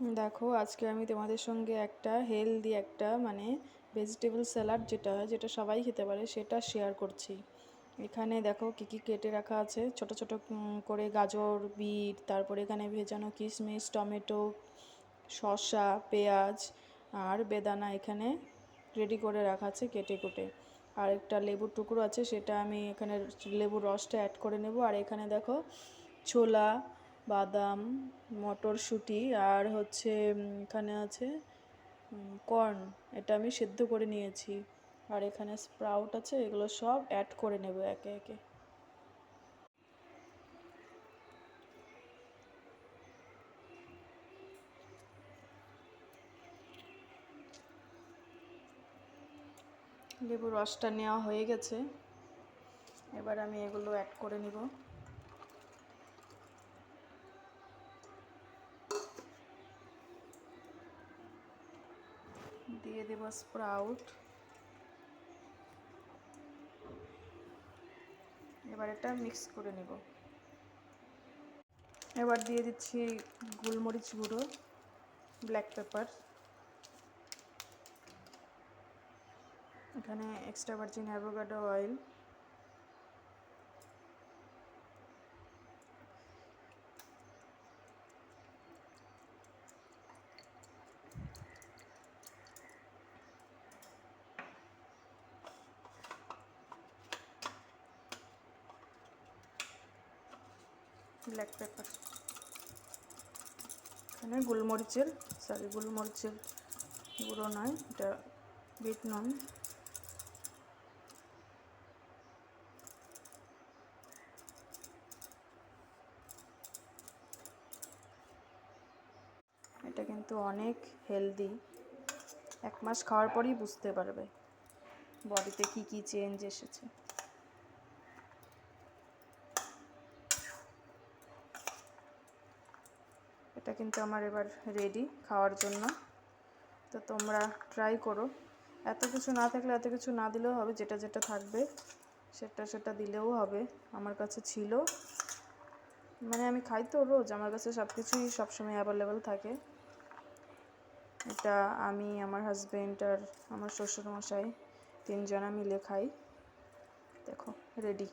দেখো, আজকে আমি তোমাদের সঙ্গে একটা হেলদি একটা ভেজিটেবল স্যালাড যেটা সবাই খেতে পারে সেটা শেয়ার করছি। এখানে দেখো কি কি কেটে রাখা আছে, ছোট ছোট করে গাজর, বিট, তারপরে এখানে ভেজানো কিশমিশ, টমেটো, শসা, পেঁয়াজ আর বেদানা এখানে রেডি করে রাখা আছে কেটে কুটে। আর একটা লেবুর টুকরো আছে, সেটা আমি এখানে লেবুর রসটা অ্যাড করে নেব। আর এখানে দেখো ছোলা, বাদাম, মটরশুঁটি আর হচ্ছে এখানে আছে কর্ন, এটা আমি সেদ্ধ করে নিয়েছি। আর এখানে স্প্রাউট আছে, এগুলো সব অ্যাড করে নেব একে একে। লেবুর রসটা নেওয়া হয়ে গেছে, এবার আমি এগুলো অ্যাড করে নিব। দিয়ে দেব স্প্রাউট। এবার এটা মিক্স করে নেব। এবার দিয়ে দিচ্ছি গোলমরিচ গুঁড়ো, ব্ল্যাক পেপার, এখানে extra virgin avocado oil, black pepper, এখানে গোলমরিচের গুঁড়ো নয়, এটা বিট নুন, এটা কিন্তু অনেক হেলদি। 1 মাস খাওয়ার পরই বুঝতে পারবে বডিতে কি কি চেঞ্জ এসেছে। এটা কিন্তু আমার এবার রেডি খাওয়ার জন্য। তো তোমরা ট্রাই করো। এত কিছু না থাকলে এত কিছু না দিলেও হবে, যেটা যেটা থাকবে সেটা দিলেও হবে। আমার কাছে ছিল, আমি খাই তো রোজ, আমার কাছে সব কিছুই সবসময় অ্যাভেলেবেল থাকে। এটা আমি, আমার হাজব্যান্ড আর আমার শ্বশুরমশাই 3 জনা মিলে খাই। দেখো রেডি।